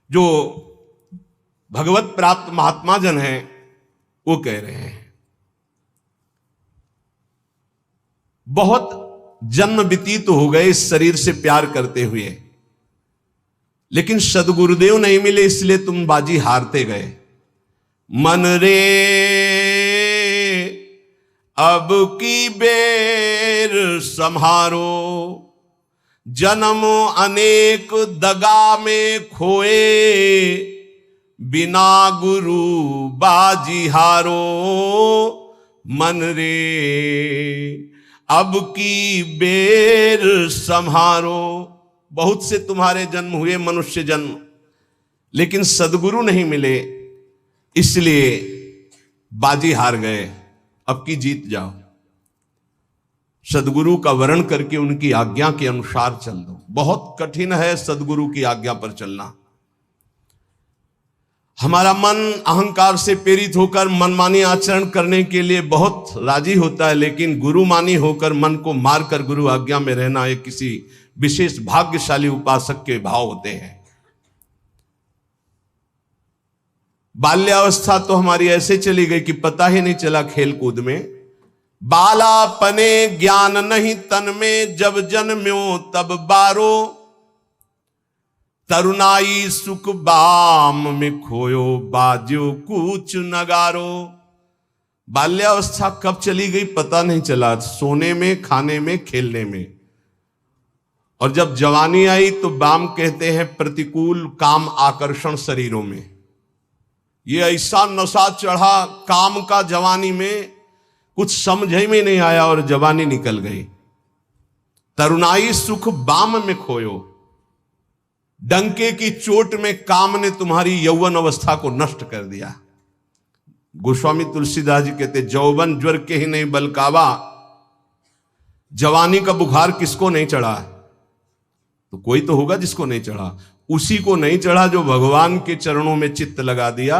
जो भगवत प्राप्त महात्मा जन हैं वो कह रहे हैं। बहुत जन्म व्यतीत हो गए इस शरीर से प्यार करते हुए, लेकिन सदगुरुदेव नहीं मिले, इसलिए तुम बाजी हारते गए। मन रे अब की बेर संहारो, जन्म अनेक दगा में खोए, बिना गुरु बाजी हारो। मन रे अब की बेर संहारो। बहुत से तुम्हारे जन्म हुए मनुष्य जन्म, लेकिन सदगुरु नहीं मिले, इसलिए बाजी हार गए। अब की जीत जाओ, सदगुरु का वर्ण करके उनकी आज्ञा के अनुसार चल दो। बहुत कठिन है सदगुरु की आज्ञा पर चलना। हमारा मन अहंकार से प्रेरित होकर मनमानी आचरण करने के लिए बहुत राजी होता है, लेकिन गुरुमानी होकर मन को मारकर गुरु आज्ञा में रहना एक किसी विशेष भाग्यशाली उपासक के भाव होते हैं। बाल्यावस्था तो हमारी ऐसे चली गई कि पता ही नहीं चला खेल कूद में। बालापने ज्ञान नहीं तन में, जब जन्म्यो तब बारो, तरुणाई सुख बाम में खोयो, बाज्यो कूच नगारो। बाल्यावस्था कब चली गई पता नहीं चला, सोने में, खाने में, खेलने में। और जब जवानी आई तो बाम कहते हैं प्रतिकूल काम आकर्षण शरीरों में। ये ऐसा नशा चढ़ा काम का जवानी में, कुछ समझ में नहीं आया और जवानी निकल गई। तरुणाई सुख बाम में खोयो, डंके की चोट में काम ने तुम्हारी यौवन अवस्था को नष्ट कर दिया। गोस्वामी तुलसीदास जी कहते जौवन ज्वर के ही नहीं बलकावा। जवानी का बुखार किसको नहीं चढ़ा? तो कोई तो होगा जिसको नहीं चढ़ा। उसी को नहीं चढ़ा जो भगवान के चरणों में चित्त लगा दिया,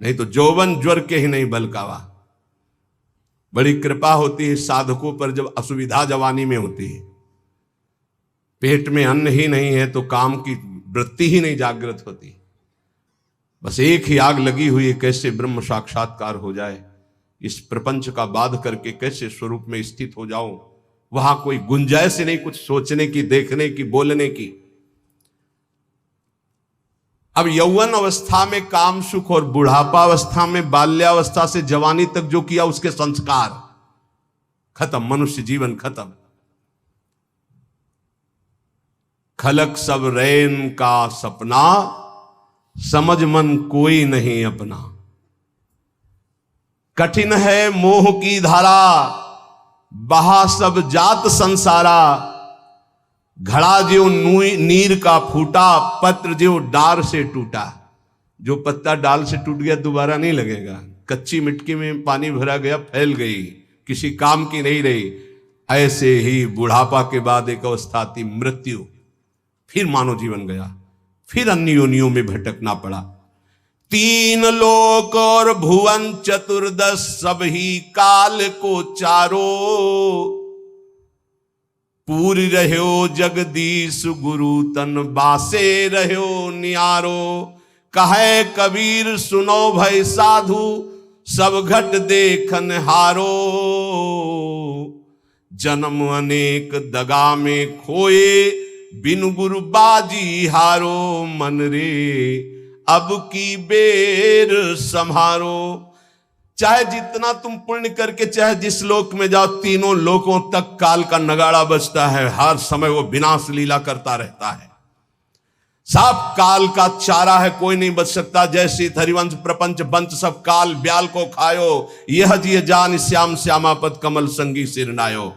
नहीं तो जौवन ज्वर के ही नहीं बलकावा। बड़ी कृपा होती है साधकों पर जब असुविधा जवानी में होती है। पेट में अन्न ही नहीं है तो काम की वृत्ति ही नहीं जागृत होती। बस एक ही आग लगी हुई है, कैसे ब्रह्म साक्षात्कार हो जाए, इस प्रपंच का बाध करके कैसे स्वरूप में स्थित हो जाओ। वहां कोई गुंजाइश नहीं कुछ सोचने की, देखने की, बोलने की। अब यौवन अवस्था में काम सुख और बुढ़ापा अवस्था में, बाल्यावस्था से जवानी तक जो किया उसके संस्कार खत्म, मनुष्य जीवन खत्म। खलक सब रैन का सपना, समझ मन कोई नहीं अपना। कठिन है मोह की धारा, बहा सब जात संसारा। घड़ा जो नीर का फूटा, पत्र जो डार से टूटा। जो पत्ता डाल से टूट गया दोबारा नहीं लगेगा। कच्ची मिट्टी में पानी भरा गया, फैल गई, किसी काम की नहीं रही। ऐसे ही बुढ़ापा के बाद एक अवस्था आती मृत्यु, फिर मानव जीवन गया, फिर अन्य योनियों में भटकना पड़ा। तीन लोक और भुवन चतुर्दश, सब ही काल को चारो। पूरी रहो जगदीश गुरु तन, बासे रहो नियारो। कहे कबीर सुनो भय साधु, सब घट देखन हारो। जन्म अनेक दगा में खोए, बिनु गुरु बाजी हारो। मन रे अब की बेर संहारो। चाहे जितना तुम पुण्य करके चाहे जिस लोक में जाओ, तीनों लोकों तक काल का नगाड़ा बजता है। हर समय वो विनाश लीला करता रहता है। सब काल का चारा है, कोई नहीं बच सकता। जैसे हरिवंश प्रपंच बंच सब काल ब्याल को खायो, यह जिय जान श्याम श्यामापद कमल संगी सिरनायो।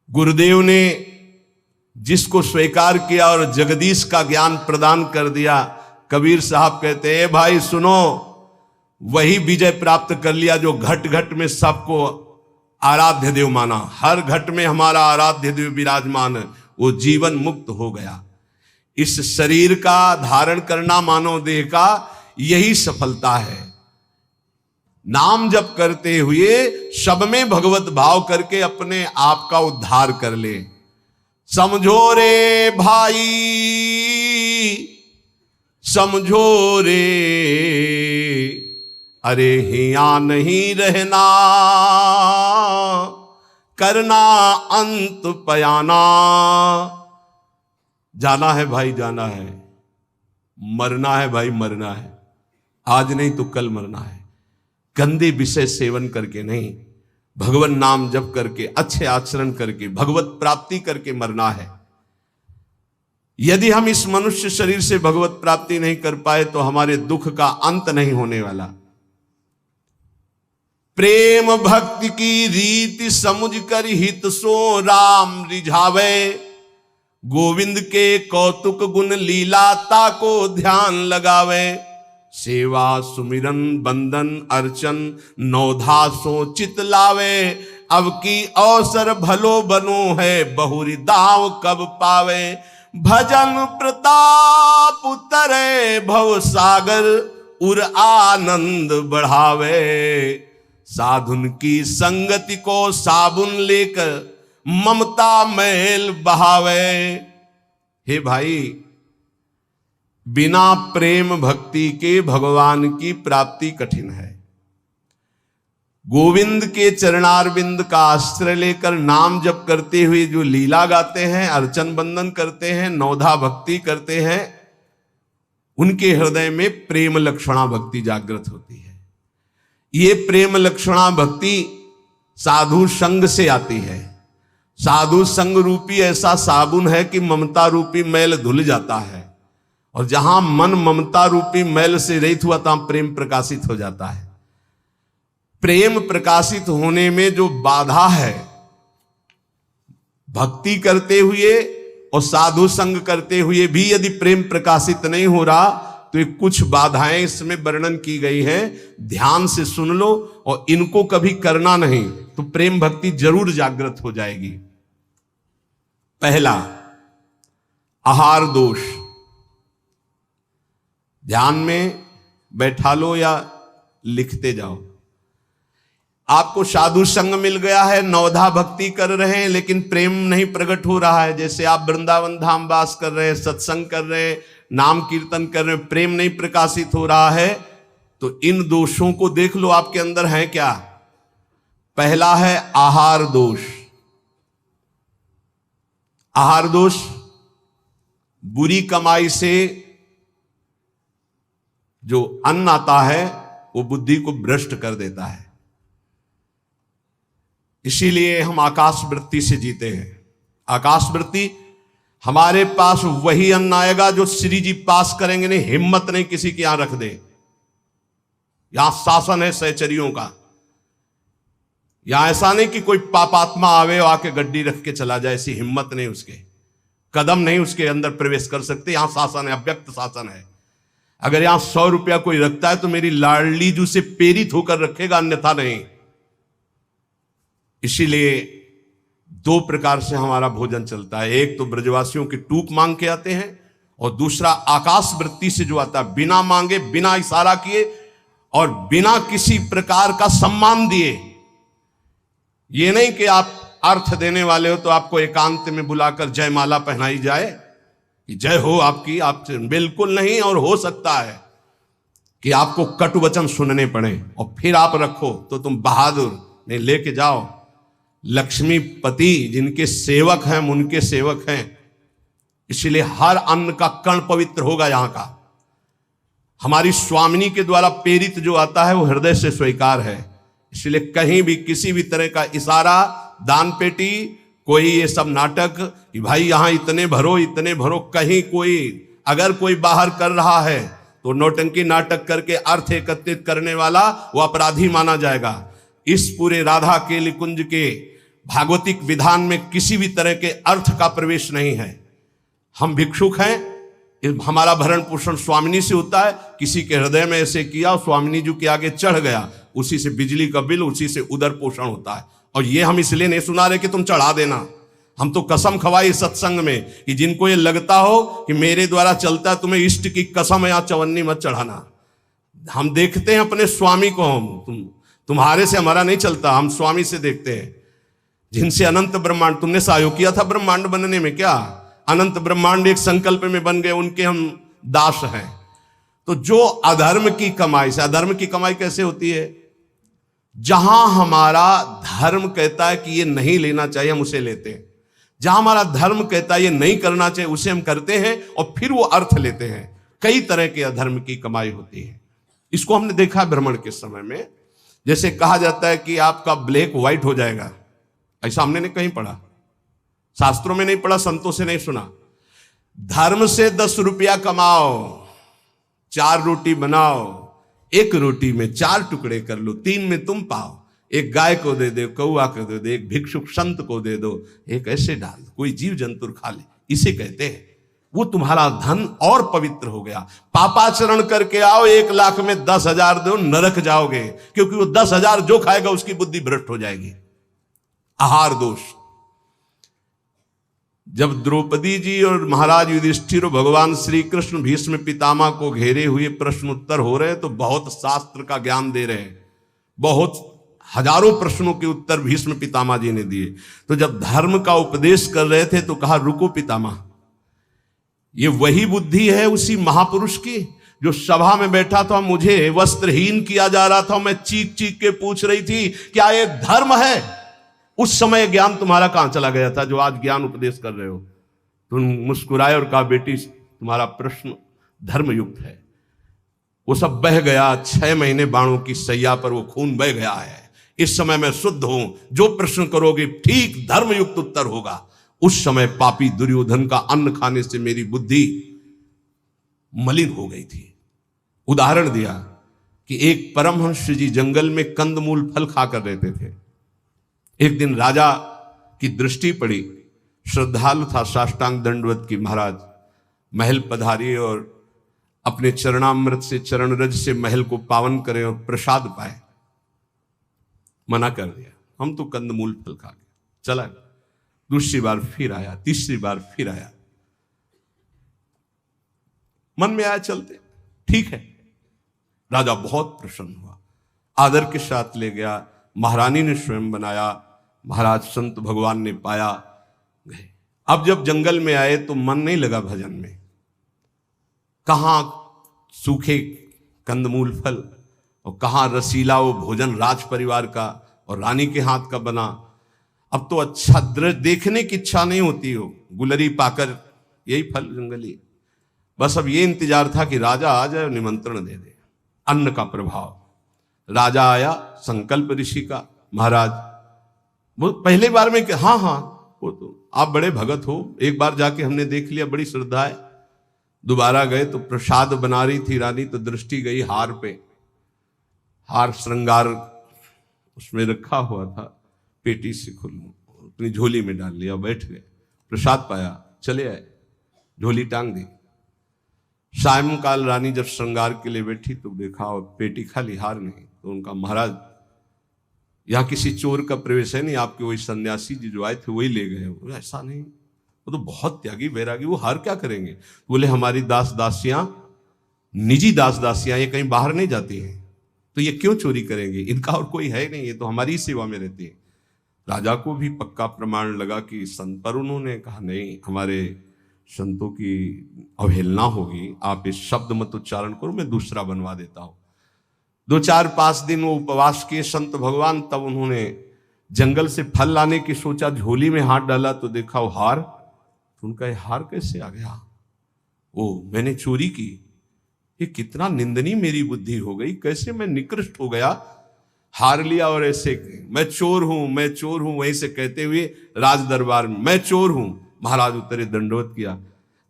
गुरुदेव ने जिसको स्वीकार किया और जगदीश का ज्ञान प्रदान कर दिया, कबीर साहब कहते हैं भाई सुनो, वही विजय प्राप्त कर लिया जो घट घट में सबको आराध्य देव माना। हर घट में हमारा आराध्य देव विराजमान है, वो जीवन मुक्त हो गया। इस शरीर का धारण करना मानव देह का यही सफलता है। नाम जप करते हुए सब में भगवत भाव करके अपने आप का उद्धार कर ले। समझो रे भाई समझो रे, अरे हिया नहीं रहना, करना अंत पयाना। जाना है भाई जाना है, मरना है भाई मरना है, आज नहीं तो कल मरना है। गंदे विषय सेवन करके नहीं, भगवान नाम जप करके, अच्छे आचरण करके, भगवत प्राप्ति करके मरना है। यदि हम इस मनुष्य शरीर से भगवत प्राप्ति नहीं कर पाए तो हमारे दुख का अंत नहीं होने वाला। प्रेम भक्ति की रीति समुझ कर हित सो राम रिझावे, गोविंद के कौतुक गुण लीलाता को ध्यान लगावे। सेवा सुमिरन बंदन अर्चन नौधा सो चित लावे, अब की अवसर भलो बनो है बहुरी दाव कब पावे। भजन प्रताप उतरे भव सागर उर आनंद बढ़ावे, साधुन की संगति को साबुन लेकर ममता मैल बहावे। हे भाई, बिना प्रेम भक्ति के भगवान की प्राप्ति कठिन है। गोविंद के चरणारविंद का आश्रय लेकर नाम जप करते हुए जो लीला गाते हैं, अर्चन बंदन करते हैं, नौधा भक्ति करते हैं, उनके हृदय में प्रेम लक्षणा भक्ति जागृत होती है। ये प्रेम लक्षणा भक्ति साधु संग से आती है। साधु संग रूपी ऐसा साबुन है कि ममता रूपी मैल धुल जाता है, और जहां मन ममता रूपी मैल से रहित हुआ तहां प्रेम प्रकाशित हो जाता है। प्रेम प्रकाशित होने में जो बाधा है, भक्ति करते हुए और साधु संग करते हुए भी यदि प्रेम प्रकाशित नहीं हो रहा तो ये कुछ बाधाएं इसमें वर्णन की गई है। ध्यान से सुन लो और इनको कभी करना नहीं तो प्रेम भक्ति जरूर जागृत हो जाएगी। पहला, आहार दोष। ध्यान में बैठा लो या लिखते जाओ। आपको साधु संग मिल गया है, नौधा भक्ति कर रहे हैं, लेकिन प्रेम नहीं प्रकट हो रहा है। जैसे आप वृंदावन धाम वास कर रहे हैं, सत्संग कर रहे हैं, नाम कीर्तन कर रहे हैं, प्रेम नहीं प्रकाशित हो रहा है, तो इन दोषों को देख लो आपके अंदर है क्या। पहला है आहार दोष। आहार दोष बुरी कमाई से जो अन्न आता है वो बुद्धि को भ्रष्ट कर देता है। इसीलिए हम आकाश वृत्ति से जीते हैं। आकाश वृत्ति, हमारे पास वही अन्न आएगा जो श्री जी पास करेंगे नहीं। हिम्मत नहीं किसी के यहां रख दे। यहां शासन है सहचरियों का। यहां ऐसा नहीं कि कोई पापात्मा आवे और आके गड्डी रख के चला जाए, ऐसी हिम्मत नहीं, उसके कदम नहीं उसके अंदर प्रवेश कर सकते। यहां शासन है, अव्यक्त शासन है। अगर यहां 100 रुपया कोई रखता है तो मेरी लाडली जू से प्रेरित होकर रखेगा, अन्यथा नहीं। इसीलिए दो प्रकार से हमारा भोजन चलता है। एक तो ब्रजवासियों की टूक मांग के आते हैं, और दूसरा आकाश वृत्ति से जो आता है, बिना मांगे, बिना इशारा किए और बिना किसी प्रकार का सम्मान दिए। ये नहीं कि आप अर्थ देने वाले हो तो आपको एकांत में बुलाकर जयमाला पहनाई जाए कि जय हो आपकी, आप बिल्कुल नहीं। और हो सकता है कि आपको कटु वचन सुनने पड़े और फिर आप रखो तो तुम बहादुर नहीं, लेके जाओ। लक्ष्मीपति जिनके सेवक हैं हम उनके सेवक हैं, इसलिए हर अन्न का कण पवित्र होगा यहां का। हमारी स्वामिनी के द्वारा प्रेरित जो आता है वो हृदय से स्वीकार है। इसलिए कहीं भी किसी भी तरह का इशारा, दान पेटी, कोई ये सब नाटक कि भाई यहां इतने भरो इतने भरो, कहीं कोई अगर कोई बाहर कर रहा है तो नौटंकी नाटक करके अर्थ एकत्रित करने वाला वो अपराधी माना जाएगा। इस पूरे राधा केली कुंज के भागवतिक विधान में किसी भी तरह के अर्थ का प्रवेश नहीं है। हम भिक्षुक हैं, हमारा भरण पोषण स्वामिनी से होता है। किसी के हृदय में ऐसे किया, स्वामिनी जी के आगे चढ़ गया, उसी से बिजली का बिल, उसी से उदर पोषण होता है। और ये हम इसलिए नहीं सुना रहे कि तुम चढ़ा देना। हम तो कसम खवाई सत्संग में कि जिनको ये लगता हो कि मेरे द्वारा चलता है, तुम्हें इष्ट की कसम या चवन्नी मत चढ़ाना। हम देखते हैं अपने स्वामी को, हम तुम्हारे से हमारा नहीं चलता, हम स्वामी से देखते हैं जिनसे अनंत ब्रह्मांड। तुमने सहयोग किया था ब्रह्मांड बनने में क्या? अनंत ब्रह्मांड एक संकल्प में बन गए, उनके हम दास हैं। तो जो अधर्म की कमाई से, अधर्म की कमाई कैसे होती है? जहां हमारा धर्म कहता है कि ये नहीं लेना चाहिए, हम उसे लेते हैं। जहां हमारा धर्म कहता है ये नहीं करना चाहिए, उसे हम करते हैं और फिर वो अर्थ लेते हैं। कई तरह के अधर्म की कमाई होती है। इसको हमने देखा भ्रमण के समय में। जैसे कहा जाता है कि आपका ब्लैक व्हाइट हो जाएगा, ऐसा हमने नहीं कहीं पढ़ा, शास्त्रों में नहीं पढ़ा, संतों से नहीं सुना। धर्म से 10 रुपया कमाओ, 4 रोटी बनाओ, 1 रोटी में 4 टुकड़े कर लो, 3 में तुम पाओ। एक गाय को दे दो, कौआ को दे दो, एक भिक्षुक संत को दे दो, एक ऐसे डाल दो, कोई जीव जंतु खा ले, इसे कहते हैं। वो तुम्हारा धन और पवित्र हो गया। पापाचरण करके आओ, 1 लाख में 10,000 दो, नरक जाओगे, क्योंकि वो 10,000 जो खाएगा उसकी बुद्धि भ्रष्ट हो जाएगी। आहार दोष। जब द्रौपदी जी और महाराज युधिष्ठिर और भगवान श्री कृष्ण भीष्म पितामह को घेरे हुए प्रश्न उत्तर हो रहे हैं, तो बहुत शास्त्र का ज्ञान दे रहे हैं, बहुत हजारों प्रश्नों के उत्तर भीष्म पितामह जी ने दिए। तो जब धर्म का उपदेश कर रहे थे तो कहा, रुको पितामह, ये वही बुद्धि है उसी महापुरुष की जो सभा में बैठा था, मुझे वस्त्रहीन किया जा रहा था, मैं चीख चीख के पूछ रही थी क्या ये धर्म है? उस समय ज्ञान तुम्हारा कहां चला गया था जो आज ज्ञान उपदेश कर रहे हो? तुम मुस्कुराए और कहा, बेटी तुम्हारा प्रश्न धर्मयुक्त है। वो सब बह गया। 6 महीने बाणों की सैया पर वो खून बह गया है। इस समय मैं शुद्ध हूं, जो प्रश्न करोगे ठीक धर्मयुक्त उत्तर होगा। उस समय पापी दुर्योधन का अन्न खाने से मेरी बुद्धि मलिन हो गई थी। उदाहरण दिया कि एक परमहंस जी जंगल में कंदमूल फल खाकर रहते थे। एक दिन राजा की दृष्टि पड़ी, श्रद्धालु था, साष्टांग दंडवत की, महाराज महल पधारी और अपने चरणामृत से, चरण रज से महल को पावन करें और प्रसाद पाए। मना कर दिया, हम तो कंदमूल फल खा गए। चला, दूसरी बार फिर आया, तीसरी बार फिर आया। मन में आया चलते, ठीक है। राजा बहुत प्रसन्न हुआ, आदर के साथ ले गया, महारानी ने स्वयं बनाया, महाराज संत भगवान ने पाया, गए। अब जब जंगल में आए तो मन नहीं लगा भजन में। कहां सूखे कंदमूल फल और कहां रसीला वो भोजन राज परिवार का और रानी के हाथ का बना। अब तो अच्छा दृश्य देखने की इच्छा नहीं होती हो, गुलरी पाकर, यही फल जंगली। बस अब ये इंतजार था कि राजा आ जाए और निमंत्रण दे दे। अन्न का प्रभाव। राजा आया, संकल्प ऋषि का, महाराज वो पहले बार में कि हाँ हाँ, वो तो आप बड़े भगत हो, एक बार जाके हमने देख लिया, बड़ी श्रद्धा है। दोबारा गए तो प्रसाद बना रही थी रानी, तो दृष्टि गई हार पे। हार श्रृंगार उसमें रखा हुआ था, पेटी से खुल अपनी झोली में डाल लिया, बैठ गए, प्रसाद पाया, चले आए, झोली टांग दी। सायंकाल रानी जब श्रृंगार के लिए बैठी तो देखा और पेटी खाली, हार नहीं। तो उनका, महाराज यहाँ किसी चोर का प्रवेश है नहीं, आपके वही सन्यासी जी जो आए थे वही ले गए। बोले ऐसा नहीं, वो तो बहुत त्यागी वैरागी, वो हार क्या करेंगे? बोले हमारी दास दासियां, निजी दास दासियां, ये कहीं बाहर नहीं जाती हैं, तो ये क्यों चोरी करेंगे? इनका और कोई है नहीं, ये तो हमारी सेवा में रहती है। राजा को भी पक्का प्रमाण लगा कि संत, पर उन्होंने कहा नहीं, हमारे संतों की अवहेलना होगी, आप इस शब्द मत उच्चारण करो, मैं दूसरा बनवा देता हूं। 2-4-5 दिन वो उपवास किए संत भगवान। तब उन्होंने जंगल से फल लाने की सोचा, झोली में हाथ डाला तो देखा वो हार। तो उनका ये हार कैसे आ गया? ओ, मैंने चोरी की, ये कितना निंदनीय मेरी बुद्धि हो गई, कैसे मैं निकृष्ट हो गया। हार लिया और ऐसे, मैं चोर हूं, मैं चोर हूं, वहीं से कहते हुए राज दरबार में, मैं चोर हूं। महाराज उतरे, दंडवत किया,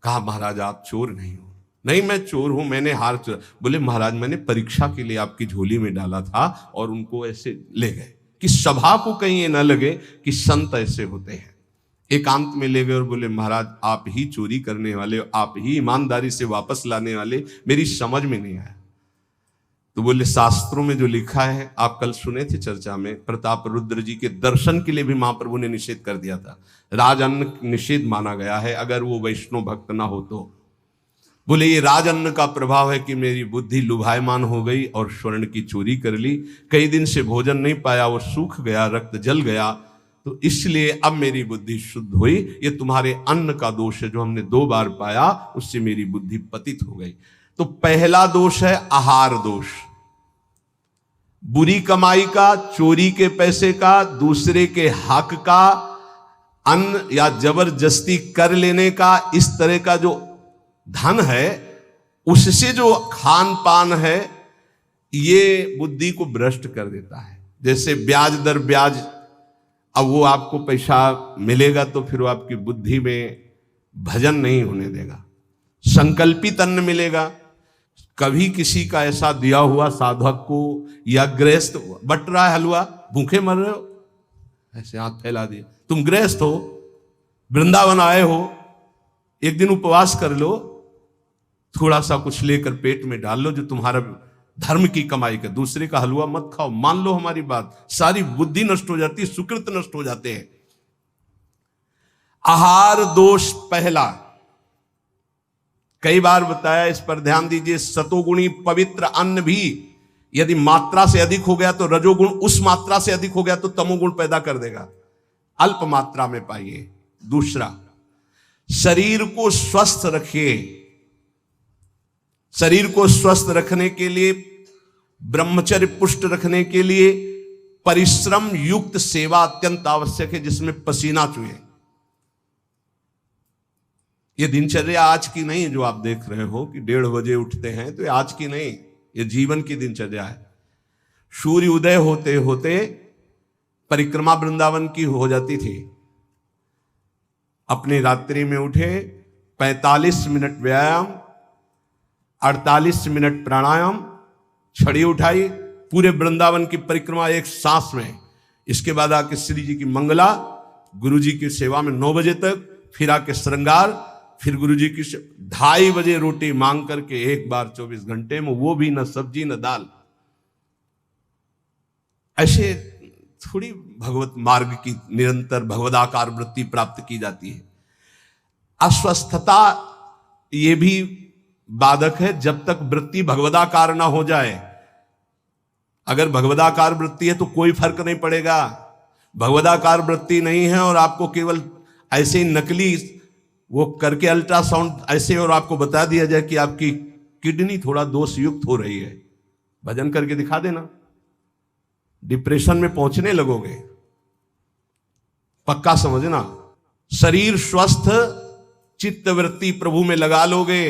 कहा महाराज आप चोर नहीं हो। नहीं मैं चोर हूं, मैंने हार चोरा। बोले महाराज मैंने परीक्षा के लिए आपकी झोली में डाला था और उनको ऐसे ले गए, कि सभा को कहीं ये ना लगे कि संत ऐसे होते हैं। एकांत में ले गए और बोले महाराज आप ही चोरी करने वाले, आप ही ईमानदारी से वापस लाने वाले, मेरी समझ में नहीं आया। तो बोले शास्त्रों में जो लिखा है, आप कल सुने थे चर्चा में, प्रताप रुद्र जी के दर्शन के लिए भी महाप्रभु ने निषेध कर दिया था। राज अन्न निषेध माना गया है अगर वो वैष्णव भक्त ना हो तो। बोले ये राज अन्न का प्रभाव है कि मेरी बुद्धि लुभायमान हो गई और स्वर्ण की चोरी कर ली, कई दिन से भोजन नहीं पाया, वो सूख गया, रक्त जल गया, तो इसलिए अब मेरी बुद्धि शुद्ध हुई। ये तुम्हारे अन्न का दोष है जो हमने 2 बार पाया, उससे मेरी बुद्धि पतित हो गई। तो पहला दोष है आहार दोष, बुरी कमाई का, चोरी के पैसे का, दूसरे के हक का, अन्न या जबरदस्ती कर लेने का, इस तरह का जो धन है उससे जो खान पान है ये बुद्धि को भ्रष्ट कर देता है। जैसे ब्याज दर ब्याज, अब वो आपको पैसा मिलेगा तो फिर वो आपकी बुद्धि में भजन नहीं होने देगा। संकल्पित अन्न मिलेगा, कभी किसी का ऐसा दिया हुआ साधक को या गृहस्थ बट रहा है हलवा, भूखे मर रहे हो, ऐसे हाथ फैला दिया, तुम गृहस्थ हो, वृंदावन आए हो, एक दिन उपवास कर लो, थोड़ा सा कुछ लेकर पेट में डाल लो जो तुम्हारा धर्म की कमाई का, दूसरे का हलवा मत खाओ, मान लो हमारी बात, सारी बुद्धि नष्ट हो जाती है, सुकृत नष्ट हो जाते हैं। आहार दोष पहला, कई बार बताया, इस पर ध्यान दीजिए। सतोगुणी पवित्र अन्न भी यदि मात्रा से अधिक हो गया तो रजोगुण, उस मात्रा से अधिक हो गया तो तमोगुण पैदा कर देगा, अल्प मात्रा में पाइए। दूसरा, शरीर को स्वस्थ रखिए। शरीर को स्वस्थ रखने के लिए, ब्रह्मचर्य पुष्ट रखने के लिए परिश्रम युक्त सेवा अत्यंत आवश्यक है, जिसमें पसीना चुए। ये दिनचर्या आज की नहीं जो आप देख रहे हो कि 1:30 बजे उठते हैं, तो ये आज की नहीं, ये जीवन की दिनचर्या है। सूर्य उदय होते होते परिक्रमा वृंदावन की हो जाती थी, अपनी रात्रि में उठे, 45 मिनट व्यायाम, 48 मिनट प्राणायाम, छड़ी उठाई, पूरे वृंदावन की परिक्रमा एक सांस में। इसके बाद आके श्री जी की मंगला, गुरु जी की सेवा में 9 बजे तक, फिर आके श्रृंगार, फिर गुरु जी की 2:30 बजे रोटी मांग करके एक बार 24 घंटे में, वो भी न सब्जी न दाल। ऐसे थोड़ी भगवत मार्ग की निरंतर भगवदाकार वृत्ति प्राप्त की जाती है। अस्वस्थता ये भी बाधक है, जब तक वृत्ति भगवदाकार ना हो जाए। अगर भगवदाकार वृत्ति है तो कोई फर्क नहीं पड़ेगा। भगवदाकार वृत्ति नहीं है और आपको केवल ऐसे ही नकली वो करके अल्ट्रासाउंड ऐसे और आपको बता दिया जाए कि आपकी किडनी थोड़ा दोष युक्त हो रही है, भजन करके दिखा देना, डिप्रेशन में पहुंचने लगोगे। पक्का समझना, शरीर स्वस्थ, चित्तवृत्ति प्रभु में लगा लोगे।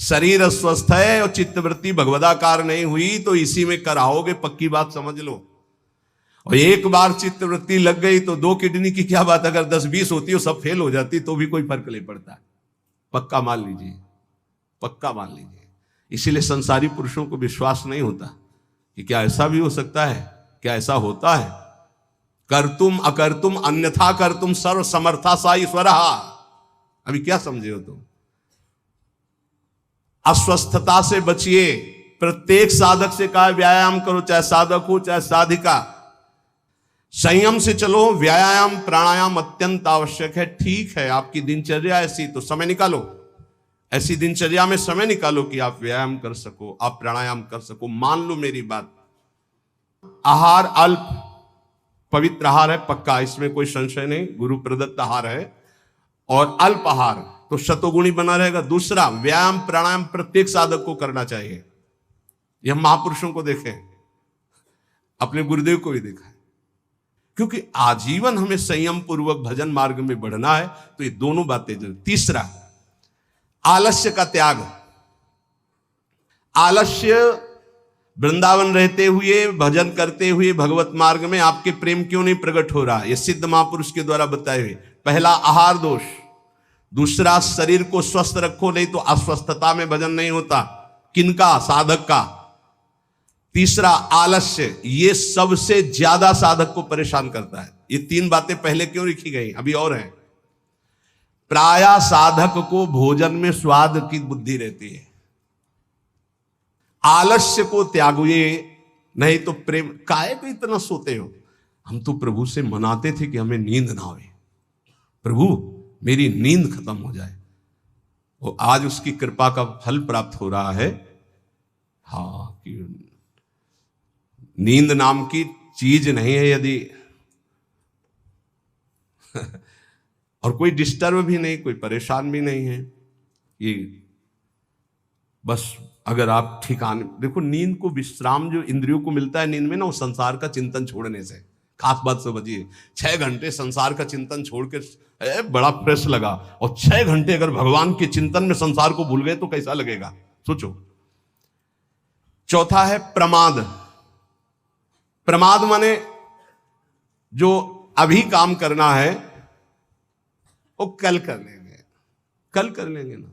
शरीर अस्वस्थ है और चित्तवृत्ति भगवदाकार नहीं हुई तो इसी में कराओगे, पक्की बात समझ लो। और एक बार चित्तवृत्ति लग गई तो 2 किडनी की क्या बात, अगर 10-20 होती हो सब फेल हो जाती तो भी कोई फर्क नहीं पड़ता। पक्का मान लीजिए, पक्का मान लीजिए। इसीलिए संसारी पुरुषों को विश्वास नहीं होता कि क्या ऐसा भी हो सकता है, क्या ऐसा होता है। कर्तुम अकर्तुम अन्यथा कर्तुम सर्व समर्था सा ईश्वरः। अभी क्या समझे हो तुम? अस्वस्थता से बचिए। प्रत्येक साधक से कहा व्यायाम करो, चाहे साधक हो चाहे साधिका, संयम से चलो। व्यायाम प्राणायाम अत्यंत आवश्यक है। ठीक है, आपकी दिनचर्या ऐसी तो समय निकालो, ऐसी दिनचर्या में समय निकालो कि आप व्यायाम कर सको, आप प्राणायाम कर सको। मान लो मेरी बात। आहार अल्प पवित्र आहार है, पक्का, इसमें कोई संशय नहीं, गुरु प्रदत्त आहार है। और अल्प आहार तो शतोगुणी बना रहेगा। दूसरा, व्यायाम प्राणायाम प्रत्येक साधक को करना चाहिए। यह महापुरुषों को देखें, अपने गुरुदेव को भी देखा है, क्योंकि आजीवन हमें संयम पूर्वक भजन मार्ग में बढ़ना है, तो ये दोनों बातें जरूर। तीसरा, आलस्य का त्याग। आलस्य, वृंदावन रहते हुए भजन करते हुए भगवत मार्ग में आपके प्रेम क्यों नहीं प्रकट हो रहा? यह सिद्ध महापुरुष के द्वारा बताए हुए। पहला आहार दोष, दूसरा शरीर को स्वस्थ रखो, नहीं तो अस्वस्थता में भजन नहीं होता। किनका? साधक का। तीसरा आलस्य, ये सबसे ज्यादा साधक को परेशान करता है। ये 3 बातें पहले क्यों लिखी गई, अभी और हैं। प्रायः साधक को भोजन में स्वाद की बुद्धि रहती है। आलस्य को त्यागिए, नहीं तो प्रेम। काहे को इतना सोते हो? हम तो प्रभु से मनाते थे कि हमें नींद ना आवे, प्रभु मेरी नींद खत्म हो जाए। वो आज उसकी कृपा का फल प्राप्त हो रहा है। हाँ, कि नींद नाम की चीज नहीं है यदि और कोई डिस्टर्ब भी नहीं, कोई परेशान भी नहीं है, ये बस अगर आप ठिकाने देखो, नींद को विश्राम जो इंद्रियों को मिलता है नींद में ना, वो संसार का चिंतन छोड़ने से। खास बात समझिए, 6 घंटे संसार का चिंतन छोड़ के बड़ा फ्रेश लगा, और 6 घंटे अगर भगवान के चिंतन में संसार को भूल गए तो कैसा लगेगा, सोचो। चौथा है प्रमाद। प्रमाद माने जो अभी काम करना है वो कल कर लेंगे, कल कर लेंगे ना।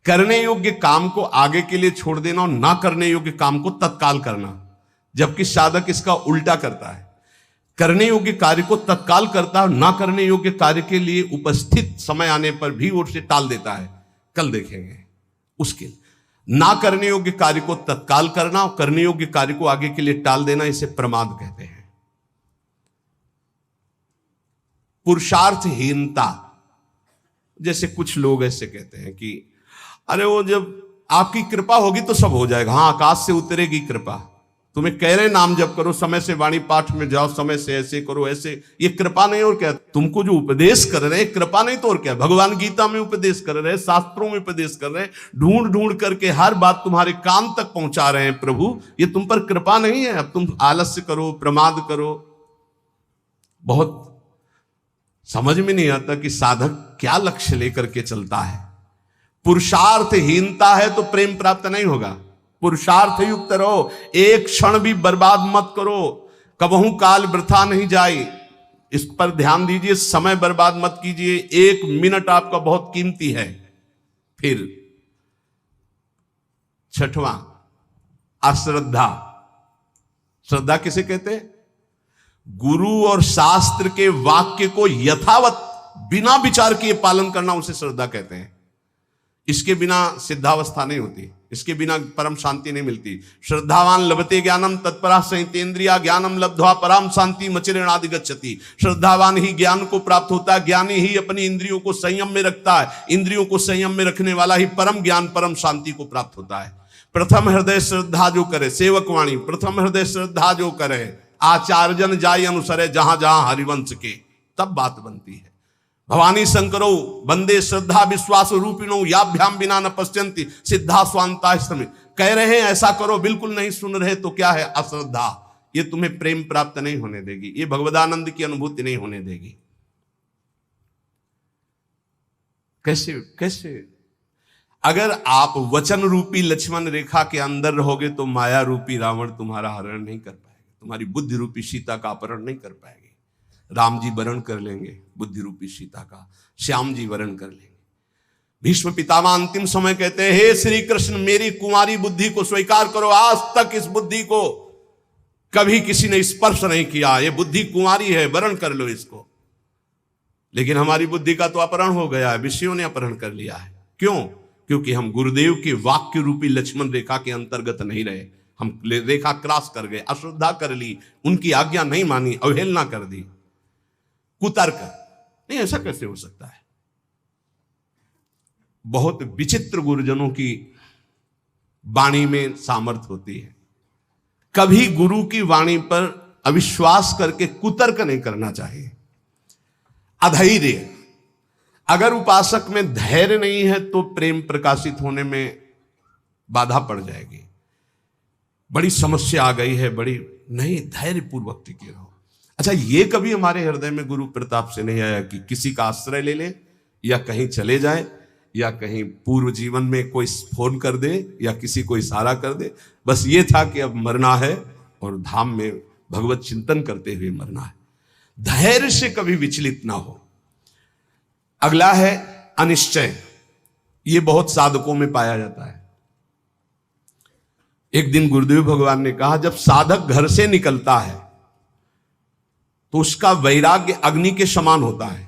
करने योग्य काम को आगे के लिए छोड़ देना और ना करने योग्य काम को तत्काल करना, जबकि साधक इसका उल्टा करता है। करने योग्य कार्य को तत्काल करता है, ना करने योग्य कार्य के लिए उपस्थित समय आने पर भी वो उसे टाल देता है, कल देखेंगे। उसके ना करने योग्य कार्य को तत्काल करना और करने योग्य कार्य को आगे के लिए टाल देना, इसे प्रमाद कहते हैं। पुरुषार्थहीनता, जैसे कुछ लोग ऐसे कहते हैं कि अरे वो जब आपकी कृपा होगी तो सब हो जाएगा। हाँ, आकाश से उतरेगी कृपा, तुम्हें कह रहे नाम जप करो, समय से वाणी पाठ में जाओ, समय से ऐसे करो ऐसे, ये कृपा नहीं और क्या। तुमको जो उपदेश कर रहे हैं कृपा नहीं तो और क्या। भगवान गीता में उपदेश कर रहे हैं, शास्त्रों में उपदेश कर रहे हैं, ढूंढ ढूंढ करके हर बात तुम्हारे कान तक पहुंचा रहे हैं प्रभु, ये तुम पर कृपा नहीं है। अब तुम आलस्य करो, प्रमाद करो। बहुत समझ में नहीं आता कि साधक क्या लक्ष्य लेकर के चलता है। पुरुषार्थहीनता है तो प्रेम प्राप्त नहीं होगा। पुरुषार्थ युक्त रहो, एक क्षण भी बर्बाद मत करो, कबहू काल वृथा नहीं जाए, इस पर ध्यान दीजिए। समय बर्बाद मत कीजिए, 1 मिनट आपका बहुत कीमती है। फिर 6वां, अश्रद्धा। श्रद्धा किसे कहते हैं? गुरु और शास्त्र के वाक्य को यथावत बिना विचार किए पालन करना, उसे श्रद्धा कहते हैं। इसके बिना सिद्धावस्था नहीं होती, इसके बिना परम शांति नहीं मिलती। श्रद्धावान लभते ज्ञानम तत्परा संहितेन्द्रिया ज्ञानम लब्ध्वा परम शांति मचिरेणादि गच्छति। श्रद्धावान ही ज्ञान को प्राप्त होता है, ज्ञानी ही अपनी इंद्रियों को संयम में रखता है, इंद्रियों को संयम में रखने वाला ही परम ज्ञान परम शांति को प्राप्त होता है। प्रथम हृदय श्रद्धा जो करे, सेवक वाणी, प्रथम हृदय श्रद्धा जो करे, आचार्यजन जाय अनुसरे जहां जहां हरिवंश के, तब बात बनती है। भवानी शंकरो वंदे श्रद्धा विश्वास रूपिणो याभ्याम बिना न पश्यन्ति सिद्धा स्वांताश्रम। कह रहे हैं ऐसा करो, बिल्कुल नहीं सुन रहे तो क्या है? अश्रद्धा। ये तुम्हें प्रेम प्राप्त नहीं होने देगी, ये भगवदानंद की अनुभूति नहीं होने देगी। कैसे कैसे? अगर आप वचन रूपी लक्ष्मण रेखा के अंदर रहोगे तो माया रूपी रावण तुम्हारा हरण नहीं कर पाएगा, तुम्हारी बुद्धि रूपी सीता का अपहरण नहीं कर पाएगी। राम जी वरण कर लेंगे बुद्धि रूपी सीता का, श्याम जी वरण कर लेंगे। भीष्म पितामह अंतिम समय कहते हैं, हे श्री कृष्ण मेरी कुमारी बुद्धि को स्वीकार करो, आज तक इस बुद्धि को कभी किसी ने स्पर्श नहीं किया, ये बुद्धि कुमारी है, वरण कर लो इसको। लेकिन हमारी बुद्धि का तो अपहरण हो गया है, विषयों ने अपहरण कर लिया है। क्यों? क्योंकि हम गुरुदेव के वाक्य रूपी लक्ष्मण रेखा के अंतर्गत नहीं रहे, हम रेखा क्रॉस कर गए, अश्रद्धा कर ली, उनकी आज्ञा नहीं मानी, अवहेलना कर दी, कुतर्क। नहीं, ऐसा कैसे हो सकता है? बहुत विचित्र गुरुजनों की वाणी में सामर्थ्य होती है। कभी गुरु की वाणी पर अविश्वास करके कुतर्क नहीं करना चाहिए। अधैर्य, अगर उपासक में धैर्य नहीं है तो प्रेम प्रकाशित होने में बाधा पड़ जाएगी। बड़ी समस्या आ गई है, बड़ी नहीं, धैर्य पूर्वक टिके रहो। अच्छा, ये कभी हमारे हृदय में गुरु प्रताप से नहीं आया कि किसी का आश्रय ले ले, या कहीं चले जाए, या कहीं पूर्व जीवन में कोई फोन कर दे, या किसी को इशारा कर दे। बस ये था कि अब मरना है और धाम में भगवत चिंतन करते हुए मरना है। धैर्य से कभी विचलित ना हो। अगला है अनिश्चय। ये बहुत साधकों में पाया जाता है। एक दिन गुरुदेव भगवान ने कहा, जब साधक घर से निकलता है तो उसका वैराग्य अग्नि के समान होता है,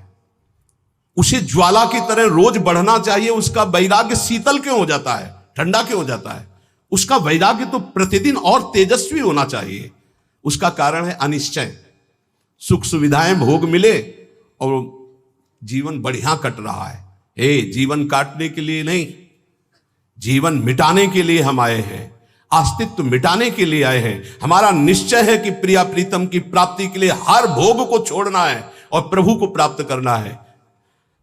उसे ज्वाला की तरह रोज बढ़ना चाहिए। उसका वैराग्य शीतल क्यों हो जाता है, ठंडा क्यों हो जाता है? उसका वैराग्य तो प्रतिदिन और तेजस्वी होना चाहिए। उसका कारण है अनिश्चय। सुख सुविधाएं भोग मिले और जीवन बढ़िया कट रहा है। हे, जीवन काटने के लिए नहीं, जीवन मिटाने के लिए हम आए हैं, अस्तित्व मिटाने के लिए आए हैं। हमारा निश्चय है कि प्रिया प्रीतम की प्राप्ति के लिए हर भोग को छोड़ना है और प्रभु को प्राप्त करना है।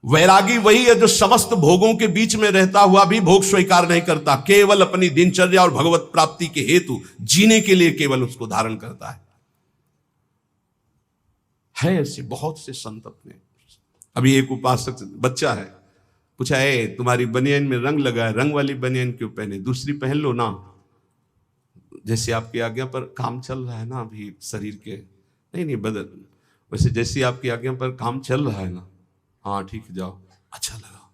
वैरागी वही है जो समस्त भोगों के बीच में रहता हुआ भी भोग स्वीकार नहीं करता, केवल अपनी दिनचर्या और भगवत प्राप्ति के हेतु जीने के लिए केवल उसको धारण करता है ऐसे बहुत से संत अपने। अभी एक उपासक बच्चा है, पूछा है तुम्हारी बनियान में रंग लगा है, रंग वाली बनियान क्यों पहने, दूसरी पहन लो ना, जैसे आपकी आज्ञा पर काम चल रहा है ना अभी शरीर के, नहीं बदल, वैसे जैसे आपकी आज्ञा पर काम चल रहा है ना, हाँ ठीक जाओ, अच्छा लगा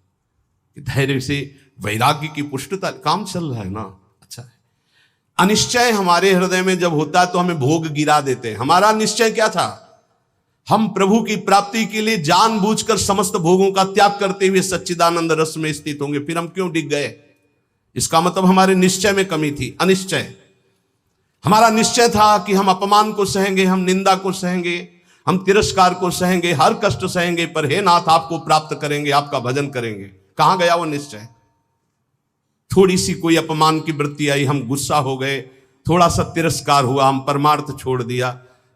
कि धैर्य से वैराग्य की पुष्टता, काम चल रहा है ना, अच्छा है। अनिश्चय हमारे हृदय में जब होता है तो हमें भोग गिरा देते हैं। हमारा निश्चय क्या था, हम प्रभु की प्राप्ति के लिए जानबूझकर समस्त भोगों का त्याग करते हुए सच्चिदानंद रस में स्थित होंगे, फिर हम क्यों डिग गए, इसका मतलब हमारे निश्चय में कमी थी। अनिश्चय, हमारा निश्चय था कि हम अपमान को सहेंगे, हम निंदा को सहेंगे, हम तिरस्कार को सहेंगे, हर कष्ट सहेंगे, पर हे नाथ आपको प्राप्त करेंगे, आपका भजन करेंगे। कहां गया वो निश्चय? थोड़ी सी कोई अपमान की वृत्ति आई, हम गुस्सा हो गए, थोड़ा सा तिरस्कार हुआ, हम परमार्थ छोड़ दिया,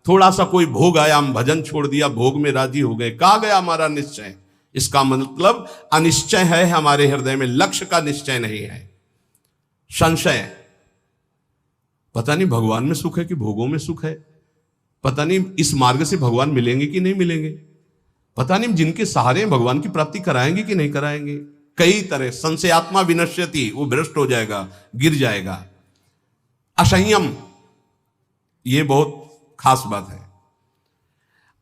थोड़ा सा कोई भोग आया, हम भजन छोड़ दिया, भोग में राजी हो गए। कहां गया हमारा निश्चय? इसका मतलब अनिश्चय है हमारे हृदय में, लक्ष्य का निश्चय नहीं है। संशय, पता नहीं भगवान में सुख है कि भोगों में सुख है, पता नहीं इस मार्ग से भगवान मिलेंगे कि नहीं मिलेंगे, पता नहीं जिनके सहारे भगवान की प्राप्ति कराएंगे कि नहीं कराएंगे। कई तरह संशयात्मा विनश्यति, वो भ्रष्ट हो जाएगा, गिर जाएगा। असंयम, ये बहुत खास बात है।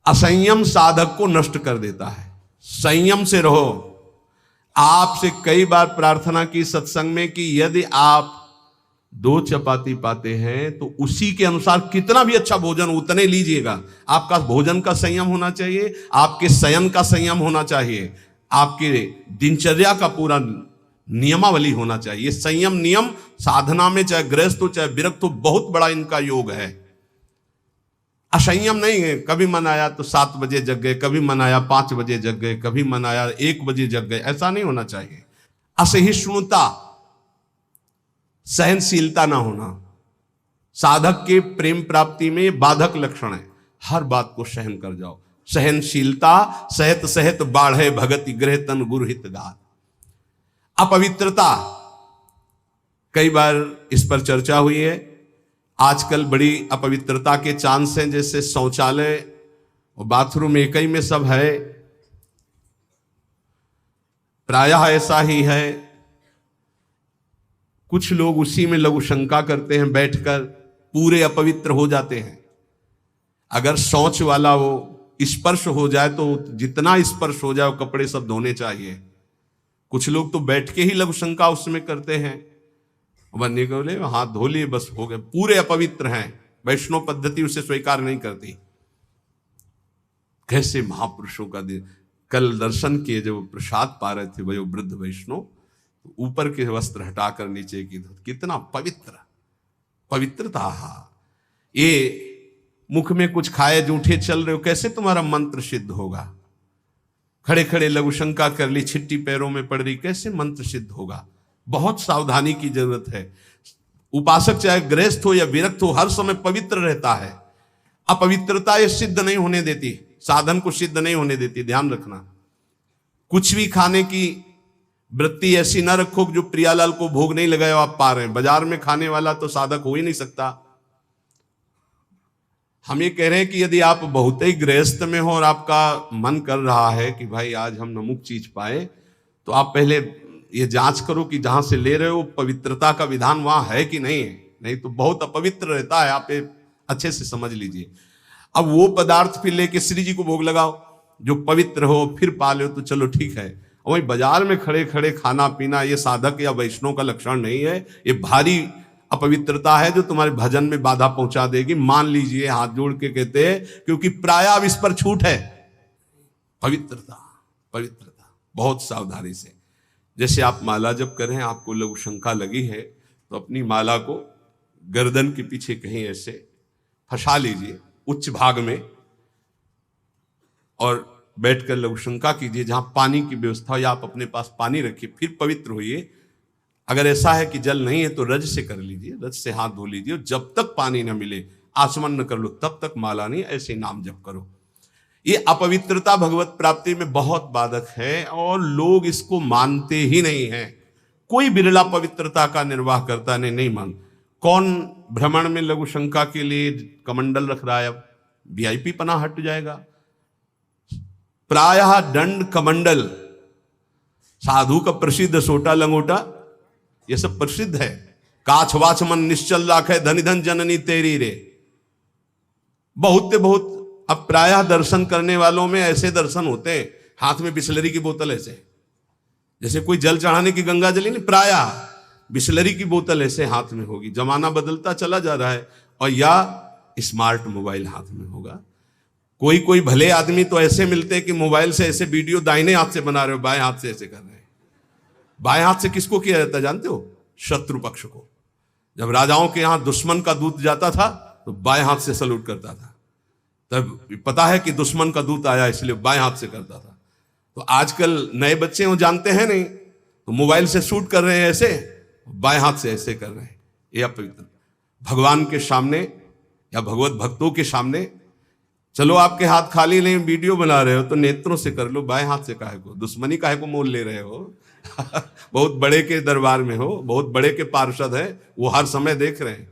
असंयम साधक को नष्ट कर देता है। संयम से रहो। आपसे कई बार प्रार्थना की सत्संग में कि यदि आप 2 चपाती पाते हैं तो उसी के अनुसार कितना भी अच्छा भोजन उतने लीजिएगा। आपका भोजन का संयम होना चाहिए, आपके शयन का संयम होना चाहिए, आपके दिनचर्या का पूरा नियमावली होना चाहिए। संयम नियम साधना में चाहे गृहस्थ हो चाहे विरक्त हो, बहुत बड़ा इनका योग है। असंयम नहीं है, कभी मन आया तो 7 बजे जग गए, कभी मन आया 5 बजे जग गए, कभी मन आया 1 बजे जग गए, ऐसा नहीं होना चाहिए। असहिष्णुता, सहनशीलता ना होना, साधक के प्रेम प्राप्ति में बाधक लक्षण है। हर बात को सहन कर जाओ। सहनशीलता सहत सहत बाढ़े भगति गृह तन गुरहित गात। अपवित्रता, कई बार इस पर चर्चा हुई है। आजकल बड़ी अपवित्रता के चांस हैं, जैसे शौचालय और बाथरूम एक ही में सब है, प्रायः ऐसा ही है। कुछ लोग उसी में लघु शंका करते हैं, बैठकर पूरे अपवित्र हो जाते हैं। अगर शौच वाला वो स्पर्श हो जाए तो जितना स्पर्श हो जाए वो कपड़े सब धोने चाहिए। कुछ लोग तो बैठ के ही लघु शंका उसमें करते हैं, बनने को बोले हाथ धो लिए बस हो गए, पूरे अपवित्र हैं। वैष्णव पद्धति उसे स्वीकार नहीं करती। कैसे महापुरुषों का दिन, कल दर्शन किए जब प्रसाद पा रहे थे वो वृद्ध वैष्णव, ऊपर के वस्त्र हटाकर नीचे की धोती, कितना पवित्र, पवित्रता। ये मुख में कुछ खाए जूठे चल रहे हो, कैसे तुम्हारा मंत्र सिद्ध होगा? खड़े खड़े लघु शंका कर ली, छिट्टी पैरों में पड़ रही, कैसे मंत्र सिद्ध होगा? बहुत सावधानी की जरूरत है। उपासक चाहे गृहस्थ हो या विरक्त हो, हर समय पवित्र रहता है। अपवित्रता ये सिद्ध नहीं होने देती, साधन को सिद्ध नहीं होने देती, ध्यान रखना। कुछ भी खाने की वृत्ति ऐसी ना रखो जो प्रियालाल को भोग नहीं लगाया आप पा रहे हैं। बाजार में खाने वाला तो साधक हो ही नहीं सकता। हम ये कह रहे हैं कि यदि आप बहुत ही गृहस्थ में हो और आपका मन कर रहा है कि भाई आज हम नमुक चीज पाए, तो आप पहले ये जांच करो कि जहां से ले रहे हो पवित्रता का विधान वहां है कि नहीं है। नहीं तो बहुत अपवित्र रहता है, आप अच्छे से समझ लीजिए। अब वो पदार्थ फिर लेके श्री जी को भोग लगाओ जो पवित्र हो, फिर पा लो तो चलो ठीक है। वही बाजार में खड़े खड़े खाना पीना ये साधक या वैष्णव का लक्षण नहीं है, ये भारी अपवित्रता है जो तुम्हारे भजन में बाधा पहुंचा देगी। मान लीजिए, हाथ जोड़ के कहते हैं, क्योंकि प्राय अब इस पर छूट है। पवित्रता, पवित्रता बहुत सावधानी से। जैसे आप माला जप करें, आपको लघु शंका लगी है तो अपनी माला को गर्दन के पीछे कहीं ऐसे फंसा लीजिए उच्च भाग में, और बैठकर लघु शंका कीजिए। जहां पानी की व्यवस्था हो या आप अपने पास पानी रखिए, फिर पवित्र होइए। अगर ऐसा है कि जल नहीं है तो रज से कर लीजिए, रज से हाथ धो लीजिए। जब तक पानी न मिले, आचमन न कर लो, तब तक माला नहीं, ऐसे नाम जप करो। ये अपवित्रता भगवत प्राप्ति में बहुत बाधक है और लोग इसको मानते ही नहीं हैं। कोई बिरला पवित्रता का निर्वाह करता नहीं मान। कौन भ्रमण में लघु शंका के लिए कमंडल रख रहा है? अब वीआईपी पना हट जाएगा। प्रायः दंड कमंडल, साधु का प्रसिद्ध सोटा लंगोटा, ये सब प्रसिद्ध है। काछ वाच मन निश्चल राखे, धनि धन जननी तेरी रे। बहुत अब प्रायः दर्शन करने वालों में ऐसे दर्शन होते हैं, हाथ में बिस्लरी की बोतल ऐसे, जैसे कोई जल चढ़ाने की गंगा जली नहीं, प्रायः बिस्लरी की बोतल ऐसे हाथ में होगी। जमाना बदलता चला जा रहा है। और या स्मार्ट मोबाइल हाथ में होगा। कोई भले आदमी तो ऐसे मिलते हैं कि मोबाइल से ऐसे वीडियो दाहिने हाथ से बना रहे हो, बाएं हाथ से ऐसे कर रहे हैं। बाएं हाथ से किसको किया जाता है जानते हो? शत्रु पक्ष को। जब राजाओं के यहां दुश्मन का दूत जाता था तो बाएं हाथ से सलूट करता था। तब पता है कि दुश्मन का दूत आया, इसलिए बाएं हाथ से करता था। तो आजकल नए बच्चे वो जानते हैं नहीं, तो मोबाइल से शूट कर रहे हैं ऐसे, बाएं हाथ से ऐसे कर रहे हैं। ये अपवित्र। भगवान के सामने या भगवत भक्तों के सामने, चलो आपके हाथ खाली नहीं, वीडियो बना रहे हो तो नेत्रों से कर लो, बाएं हाथ से काहे को? दुश्मनी काहे को मोल ले रहे हो? बहुत बड़े के दरबार में हो, बहुत बड़े के पार्षद है, वो हर समय देख रहे हैं।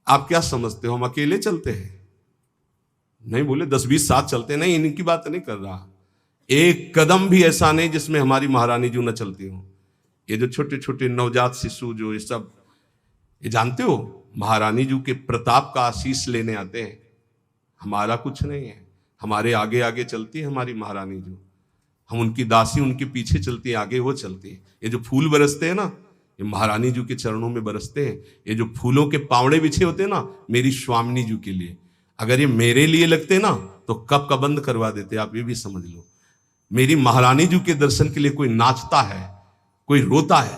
आप क्या समझते हो हम अकेले चलते हैं? नहीं बोले 10-20 साथ चलते नहीं, इनकी बात नहीं कर रहा। एक कदम भी ऐसा नहीं जिसमें हमारी महारानी जी न चलती हो। ये जो छोटे छोटे नवजात शिशु जो ये सब, ये जानते हो महारानी जी के प्रताप का आशीष लेने आते हैं। हमारा कुछ नहीं है, हमारे आगे आगे चलती है हमारी महारानी जी। हम उनकी दासी, उनके पीछे चलती है, आगे वो चलती है। ये जो फूल बरसते हैं ना, ये महारानी जी के चरणों में बरसते हैं। ये जो फूलों के पावड़े बिछे होते हैं ना, मेरी स्वामिनी जी के लिए। अगर ये मेरे लिए लगते ना तो कब का बंद करवा देते, आप ये भी समझ लो। मेरी महारानी जी के दर्शन के लिए कोई नाचता है, कोई रोता है,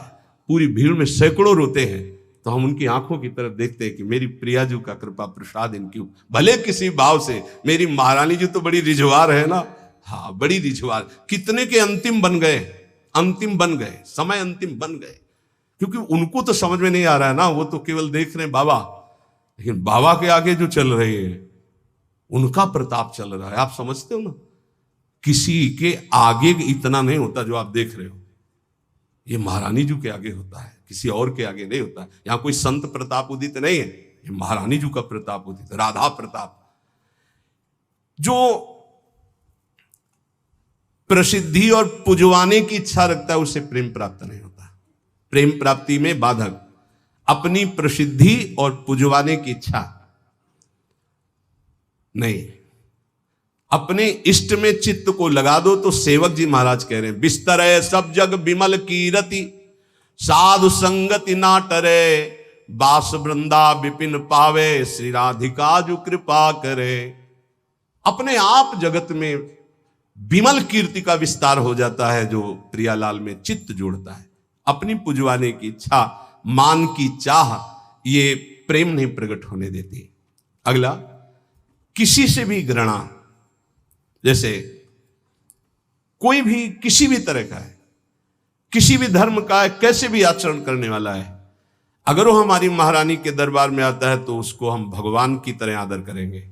पूरी भीड़ में सैकड़ों रोते हैं, तो हम उनकी आंखों की तरफ देखते हैं कि मेरी प्रिया जी का कृपा प्रसाद इनकी, भले किसी भाव से। मेरी महारानी जी तो बड़ी रिझवार है ना, हाँ बड़ी रिझवार। कितने के अंतिम बन गए, अंतिम बन गए, समय अंतिम बन गए, क्योंकि उनको तो समझ में नहीं आ रहा है ना, वो तो केवल देख रहे हैं बाबा। लेकिन बाबा के आगे जो चल रहे हैं उनका प्रताप चल रहा है। आप समझते हो ना, किसी के आगे इतना नहीं होता जो आप देख रहे हो। ये महारानी जी के आगे होता है, किसी और के आगे नहीं होता। यहां कोई संत प्रताप उदित नहीं है, ये महारानी जी का प्रताप उदित, राधा प्रताप। जो प्रसिद्धि और पुजवाने की इच्छा रखता है उसे प्रेम प्राप्त नहीं होता। प्रेम प्राप्ति में बाधक अपनी प्रसिद्धि और पुजवाने की इच्छा नहीं। अपने इष्ट में चित्त को लगा दो तो सेवक जी महाराज कह रहे हैं, बिस्तर है सब जग विमल कीरति, साधु संगति ना टरे, बास वृंदा विपिन पावे, श्री राधिका जो कृपा करे। अपने आप जगत में विमल कीर्ति का विस्तार हो जाता है जो प्रियालाल में चित्त जोड़ता है। अपनी पुजवाने की इच्छा, मान की चाह, ये प्रेम नहीं प्रकट होने देती। अगला, किसी से भी घृणा, जैसे कोई भी किसी भी तरह का है, किसी भी धर्म का है, कैसे भी आचरण करने वाला है, अगर वो हमारी महारानी के दरबार में आता है तो उसको हम भगवान की तरह आदर करेंगे।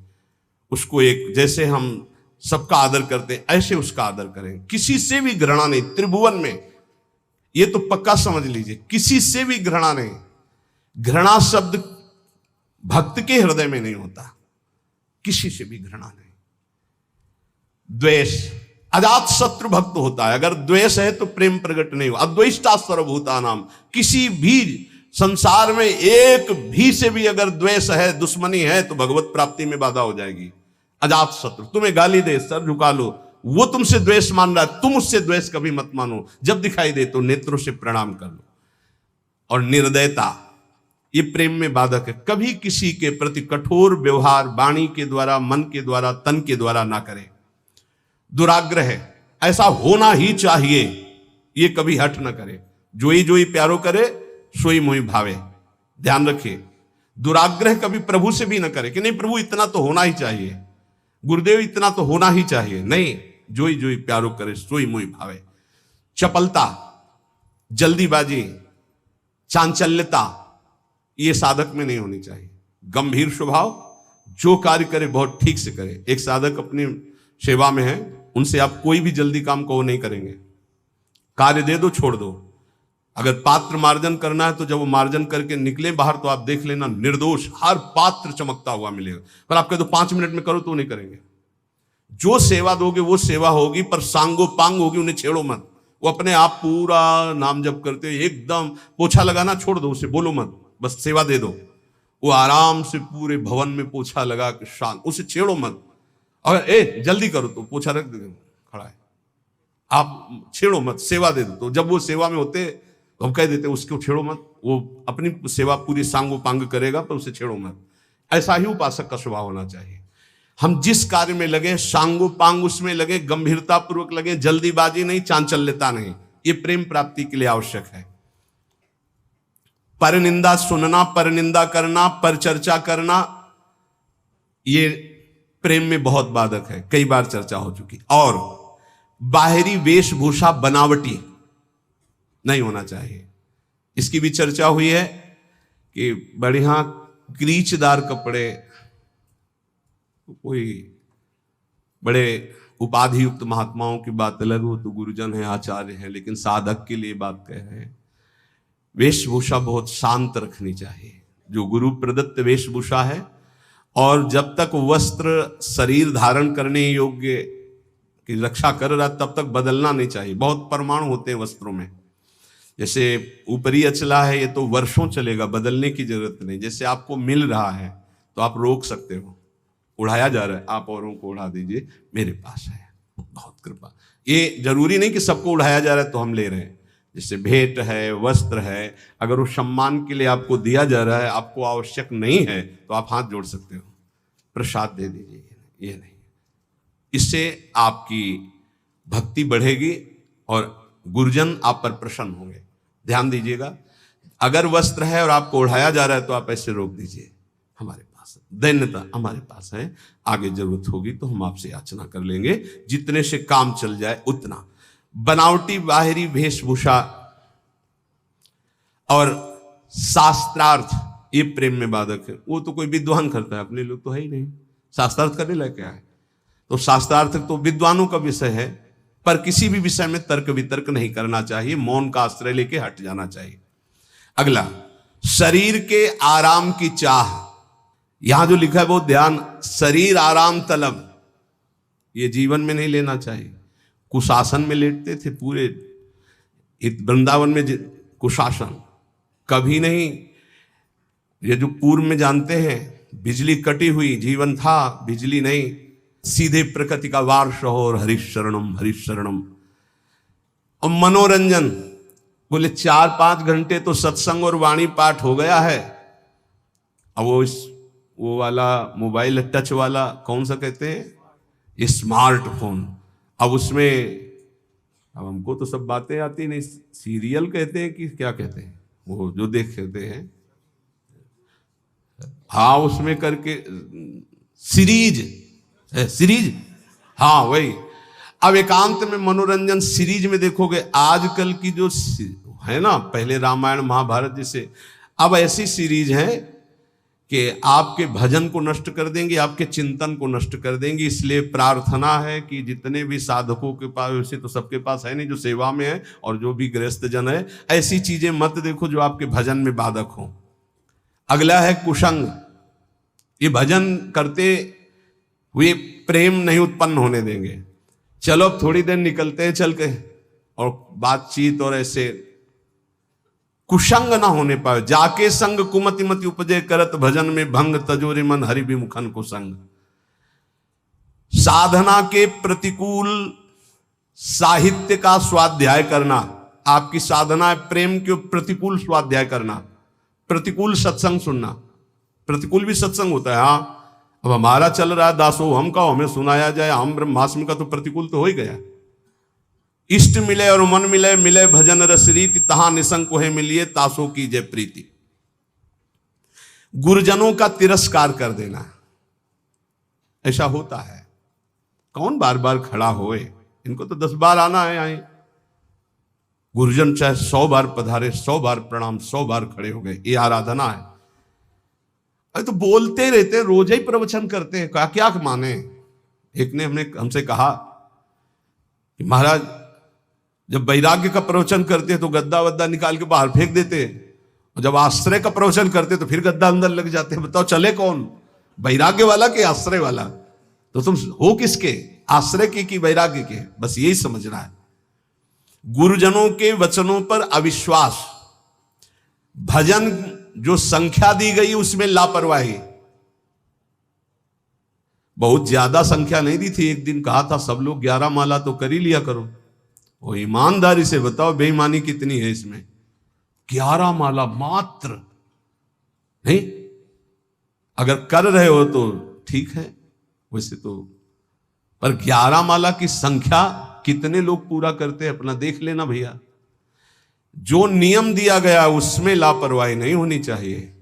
उसको एक, जैसे हम सबका आदर करते हैं ऐसे उसका आदर करें। किसी से भी घृणा नहीं त्रिभुवन में, ये तो पक्का समझ लीजिए, किसी से भी घृणा नहीं। घृणा शब्द भक्त के हृदय में नहीं होता, किसी से भी घृणा नहीं। द्वेष, अजात शत्रु भक्त होता है। अगर द्वेष है तो प्रेम प्रकट नहीं हो। अद्वेष्टा सर्वभूता नाम, किसी भी संसार में एक भी से भी अगर द्वेष है, दुश्मनी है, तो भगवत प्राप्ति में बाधा हो जाएगी। अजात शत्रु, तुम्हें गाली दे, सर झुका लो, वो तुमसे द्वेष मान रहा है, तुम उससे द्वेष कभी मत मानो। जब दिखाई दे तो नेत्रों से प्रणाम कर लो। और निर्दयता, ये प्रेम में बाधक है। कभी किसी के प्रति कठोर व्यवहार वाणी के द्वारा, मन के द्वारा, तन के द्वारा ना करे। दुराग्रह, ऐसा होना ही चाहिए, ये कभी हट ना करे। जोई जोई प्यारो करे, सोई मोई भावे। ध्यान रखिए, दुराग्रह कभी प्रभु से भी ना करे कि नहीं प्रभु इतना तो होना ही चाहिए, गुरुदेव इतना तो होना ही चाहिए। नहीं, जोई जोई प्यारो करे, सोई मोई भावे। चपलता, जल्दीबाजी, चांचल्यता, ये साधक में नहीं होनी चाहिए। गंभीर स्वभाव, जो कार्य करे बहुत ठीक से करे। एक साधक अपनी सेवा में है, उनसे आप कोई भी जल्दी काम को वो नहीं करेंगे, कार्य दे दो छोड़ दो। अगर पात्र मार्जन करना है तो जब वो मार्जन करके निकले बाहर तो आप देख लेना निर्दोष हर पात्र चमकता हुआ मिलेगा। पर आप कह दो 5 मिनट में करो तो नहीं करेंगे। जो सेवा दोगे वो सेवा होगी, पर सांगो पांग होगी, उन्हें छेड़ो मत। वो अपने आप पूरा नाम जप करते हो, एकदम पोछा लगाना छोड़ दो, उसे बोलो मत, बस सेवा दे दो। वो आराम से पूरे भवन में पोछा लगा के शांत, उसे छेड़ो मत। अगर जल्दी करो तो पोछा रख दे खड़ा है, आप छेड़ो मत, सेवा दे दो। तो जब वो सेवा में होते तो हम कह देते उसको छेड़ो मत, वो अपनी सेवा पूरी सांगो पांग करेगा पर उसे छेड़ो मत। ऐसा ही उपासक का स्वभाव होना चाहिए। हम जिस कार्य में लगे सांगो पांग उसमें लगे, गंभीरता पूर्वक लगे, जल्दीबाजी नहीं, चांचल्यता नहीं। ये प्रेम प्राप्ति के लिए आवश्यक है। पर निंदा सुनना, पर निंदा करना, पर चर्चा करना, ये प्रेम में बहुत बाधक है, कई बार चर्चा हो चुकी। और बाहरी वेशभूषा बनावटी नहीं होना चाहिए, इसकी भी चर्चा हुई है कि बढ़िया क्रीचदार कपड़े, कोई बड़े उपाधि युक्त महात्माओं की बात अलग हो, तो गुरुजन है, आचार्य हैं, लेकिन साधक के लिए बात कह रहे हैं। वेशभूषा बहुत शांत रखनी चाहिए, जो गुरु प्रदत्त वेशभूषा है। और जब तक वस्त्र शरीर धारण करने योग्य की रक्षा कर रहा तब तक बदलना नहीं चाहिए। बहुत परमाणु होते हैं वस्त्रों में, जैसे ऊपरी अचला है, ये तो वर्षों चलेगा, बदलने की जरूरत नहीं। जैसे आपको मिल रहा है तो आप रोक सकते हो, उड़ाया जा रहा है आप औरों को उड़ा दीजिए, मेरे पास है, बहुत कृपा। ये जरूरी नहीं कि सबको उड़ाया जा रहा है तो हम ले रहे हैं। जैसे भेंट है, वस्त्र है, अगर वो सम्मान के लिए आपको दिया जा रहा है, आपको आवश्यक नहीं है तो आप हाथ जोड़ सकते हो, प्रसाद दे दीजिए, ये नहीं। इससे आपकी भक्ति बढ़ेगी और गुरुजन आप पर प्रसन्न होंगे। ध्यान दीजिएगा, अगर वस्त्र है और आपको उड़ाया जा रहा है तो आप ऐसे रोक दीजिए, हमारे पास दैन्यता हमारे पास है, आगे जरूरत होगी तो हम आपसे याचना कर लेंगे, जितने से काम चल जाए उतना। बनावटी बाहरी वेशभूषा और शास्त्रार्थ, ये प्रेम में बाधक है। वो तो कोई विद्वान करता है, अपने लोग तो है ही नहीं, शास्त्रार्थ करने लायक क्या है। तो शास्त्रार्थ तो विद्वानों का विषय है, पर किसी भी विषय में तर्क वितर्क नहीं करना चाहिए, मौन का आश्रय लेके हट जाना चाहिए। अगला, शरीर के आराम की चाह, यहां जो लिखा है वो ध्यान, शरीर आराम तलब, ये जीवन में नहीं लेना चाहिए। कुशासन में लेटते थे पूरे वृंदावन में, कुशासन कभी नहीं। ये जो पूर्व में जानते हैं, बिजली कटी हुई जीवन था, बिजली नहीं, सीधे प्रकृति का वार्ष हो और हरिशरणम हरिशरणम। और मनोरंजन, बोले 4-5 घंटे तो सत्संग और वाणी पाठ हो गया है। अब वो वाला मोबाइल टच वाला कौन सा कहते हैं, स्मार्टफोन, अब उसमें, अब हमको तो सब बातें आती नहीं, सीरियल कहते हैं कि क्या कहते हैं, वो जो देखते हैं, हाँ उसमें करके सीरीज, हाँ वही। अब एकांत में मनोरंजन सीरीज में देखोगे, आजकल की जो है ना, पहले रामायण महाभारत जैसे, अब ऐसी सीरीज है कि आपके भजन को नष्ट कर देंगे, आपके चिंतन को नष्ट कर देंगे। इसलिए प्रार्थना है कि जितने भी साधकों के पास, वैसे तो सबके पास है नहीं, जो सेवा में है और जो भी गृहस्थ जन है, ऐसी चीजें मत देखो जो आपके भजन में बाधक हो। अगला है कुसंग, ये भजन करते हुए प्रेम नहीं उत्पन्न होने देंगे। चलो अब थोड़ी देर निकलते हैं चल के, और बातचीत और ऐसे कुसंग ना होने पाए। जाके संग कुमति मति उपजे करत भजन में भंग, तजोरे मन हरि विमुखन कुसंग। साधना के प्रतिकूल साहित्य का स्वाध्याय करना, आपकी साधना है प्रेम के प्रतिकूल स्वाध्याय करना, प्रतिकूल सत्संग सुनना। प्रतिकूल भी सत्संग होता है, हाँ। अब हमारा चल रहा है दासो हम का, हमें सुनाया जाए हम ब्रह्मास्म का, तो प्रतिकूल तो हो ही गया। इष्ट मिले और मन मिले, मिले भजन रस रीति, तहां निसंग को है मिलिए, तासो की जय प्रीति। गुरुजनों का तिरस्कार कर देना, ऐसा होता है। कौन बार बार खड़ा होए, इनको तो 10 बार आना है आए। गुरुजन चाहे 100 बार पधारे, 100 बार प्रणाम, 100 बार खड़े हो गए, ये आराधना है। अरे तो बोलते रहते हैं, रोज ही प्रवचन करते हैं, क्या माने। एक ने हमसे कहा कि महाराज जब वैराग्य का प्रवचन करते हैं तो गद्दा वद्दा निकाल के बाहर फेंक देते हैं, और जब आश्रय का प्रवचन करते तो फिर गद्दा अंदर लग जाते हैं। बताओ चले कौन, वैराग्य वाला कि आश्रय वाला? तो तुम हो किसके, आश्रय के कि वैराग्य के? बस यही समझना है। गुरुजनों के वचनों पर अविश्वास, भजन जो संख्या दी गई उसमें लापरवाही। बहुत ज्यादा संख्या नहीं दी थी, एक दिन कहा था सब लोग 11 माला तो कर ही लिया करो। वो ईमानदारी से बताओ बेईमानी कितनी है इसमें? 11 माला मात्र नहीं, अगर कर रहे हो तो ठीक है वैसे तो, पर 11 माला की संख्या कितने लोग पूरा करते हैं अपना देख लेना भैया। जो नियम दिया गया उसमें लापरवाही नहीं होनी चाहिए,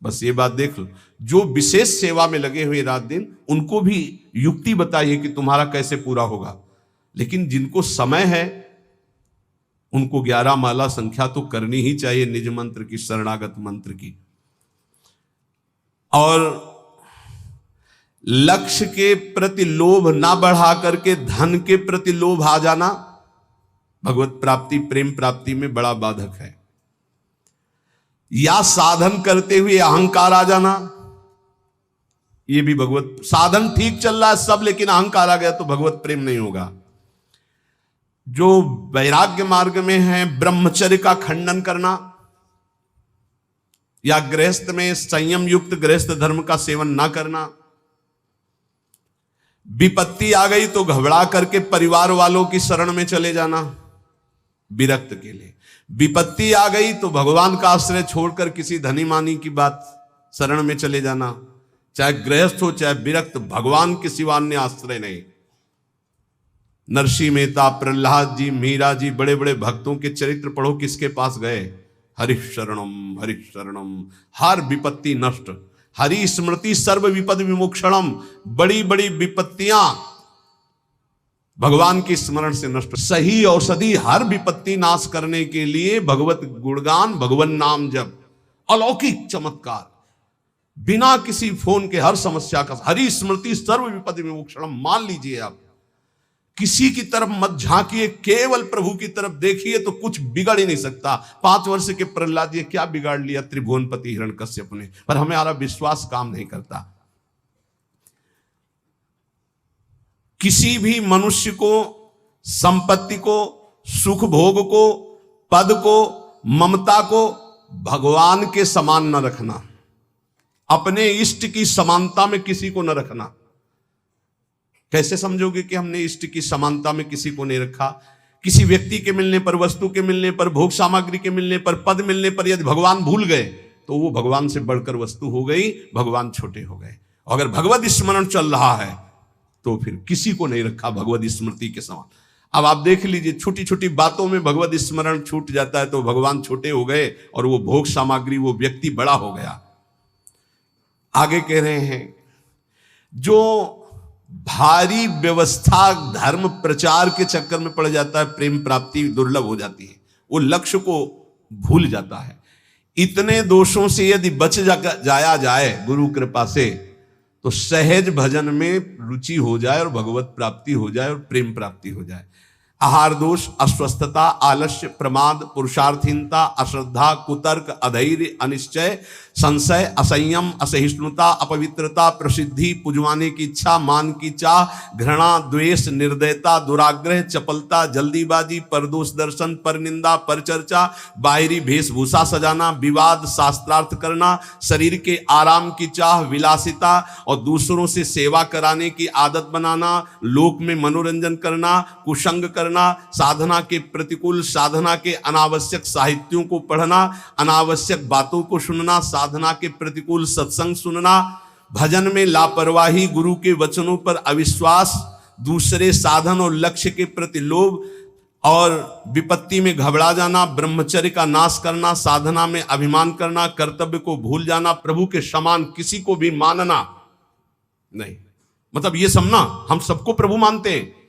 बस ये बात देख लो। जो विशेष सेवा में लगे हुए रात दिन, उनको भी युक्ति बताइए कि तुम्हारा कैसे पूरा होगा। लेकिन जिनको समय है उनको 11 माला संख्या तो करनी ही चाहिए, निज मंत्र की, शरणागत मंत्र की। और लक्ष्य के प्रति लोभ ना बढ़ा करके धन के प्रति लोभ आ जाना भगवत प्राप्ति, प्रेम प्राप्ति में बड़ा बाधक है। या साधन करते हुए अहंकार आ जाना, ये भी भगवत, साधन ठीक चल रहा है सब लेकिन अहंकार आ गया तो भगवत प्रेम नहीं होगा। जो वैराग्य मार्ग में है, ब्रह्मचर्य का खंडन करना, या गृहस्थ में संयम युक्त गृहस्थ धर्म का सेवन ना करना। विपत्ति आ गई तो घबरा करके परिवार वालों की शरण में चले जाना विरक्त के लिए। विपत्ति आ गई तो भगवान का आश्रय छोड़कर किसी धनी मानी की बात शरण में चले जाना। चाहे गृहस्थ हो चाहे विरक्त, भगवान के सिवा अन्य आश्रय नहीं। नरसिंह मेहता, प्रहलाद जी, मीरा जी, बड़े बड़े भक्तों के चरित्र पढ़ो, किसके पास गए? हरिः शरणम हरिः शरणम, हर विपत्ति नष्ट। हरि स्मृति सर्व विपद विमोक्षणम, बड़ी बड़ी विपत्तियां भगवान के स्मरण से नष्ट। सही औषधि हर विपत्ति नाश करने के लिए भगवत गुणगान, भगवान नाम जप, अलौकिक चमत्कार, बिना किसी फोन के हर समस्या का। हरि स्मृति सर्व विपद विमोक्षणम, मान लीजिए आप किसी की तरफ मत झांकिए, केवल प्रभु की तरफ देखिए तो कुछ बिगड़ ही नहीं सकता। 5 वर्ष के प्रहलाद जी क्या बिगाड़ लिया त्रिभुवनपति हिरण्यकश्यप ने, पर हमारा विश्वास काम नहीं करता। किसी भी मनुष्य को, संपत्ति को, सुख भोग को, पद को, ममता को भगवान के समान न रखना। अपने इष्ट की समानता में किसी को न रखना। कैसे समझोगे कि हमने इष्ट की समानता में किसी को नहीं रखा? किसी व्यक्ति के मिलने पर, वस्तु के मिलने पर, भोग सामग्री के मिलने पर, पद मिलने पर यदि भगवान भूल गए तो वो भगवान से बढ़कर वस्तु हो गई, भगवान छोटे हो गए। अगर भगवत स्मरण चल रहा है तो फिर किसी को नहीं रखा भगवत स्मृति के समान। अब आप देख लीजिए, छोटी छोटी बातों में भगवत स्मरण छूट जाता है तो भगवान छोटे हो गए और वो भोग सामग्री, वो व्यक्ति बड़ा हो गया। आगे कह रहे हैं, जो भारी व्यवस्था धर्म प्रचार के चक्कर में पड़ जाता है, प्रेम प्राप्ति दुर्लभ हो जाती है, वो लक्ष्य को भूल जाता है। इतने दोषों से यदि बच जाया जाए गुरु कृपा से, तो सहज भजन में रुचि हो जाए और भगवत प्राप्ति हो जाए और प्रेम प्राप्ति हो जाए। आहार दोष, अस्वस्थता, आलस्य, प्रमाद, पुरुषार्थहीनता, अश्रद्धा, कुतर्क, अधैर्य, अनिश्चय, संशय, असंयम, असहिष्णुता, अपवित्रता, प्रसिद्धि, पुजवाने की इच्छा, मान की चाह, घृणा, द्वेष, निर्दयता, दुराग्रह, चपलता, जल्दीबाजी, परदोष दर्शन, परनिंदा, परचर्चा, बाहरी वेशभूषा सजाना, विवाद, शास्त्रार्थ करना, शरीर के आराम की चाह, विलासिता और दूसरों से सेवा कराने की आदत बनाना, लोक में मनोरंजन करना, कुसंग करना, साधना के प्रतिकूल, साधना के अनावश्यक साहित्यों को पढ़ना, अनावश्यक बातों को सुनना, साधना के प्रतिकूल सत्संग सुनना, भजन में लापरवाही, गुरु के वचनों पर अविश्वास, दूसरे साधन और लक्ष्य के प्रति लोभ और विपत्ति में घबरा जाना, ब्रह्मचर्य का नाश करना, साधना में अभिमान करना, कर्तव्य को भूल जाना, प्रभु के समान किसी को भी मानना नहीं। मतलब ये समझना, हम सबको प्रभु मानते हैं,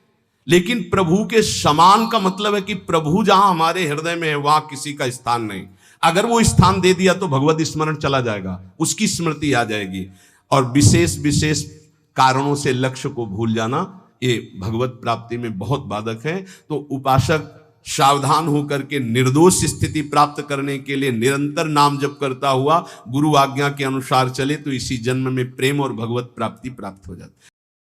लेकिन प्रभु के समान का मतलब है कि प्रभु जहां हमारे हृदय में है वहां किसी का स्थान नहीं। अगर वो स्थान दे दिया तो भगवत स्मरण चला जाएगा, उसकी स्मृति आ जाएगी। और विशेष विशेष कारणों से लक्ष्य को भूल जाना, ये भगवत प्राप्ति में बहुत बाधक है। तो उपासक सावधान होकर के निर्दोष स्थिति प्राप्त करने के लिए निरंतर नाम जप करता हुआ गुरु आज्ञा के अनुसार चले तो इसी जन्म में प्रेम और भगवत प्राप्ति प्राप्त हो जाती है।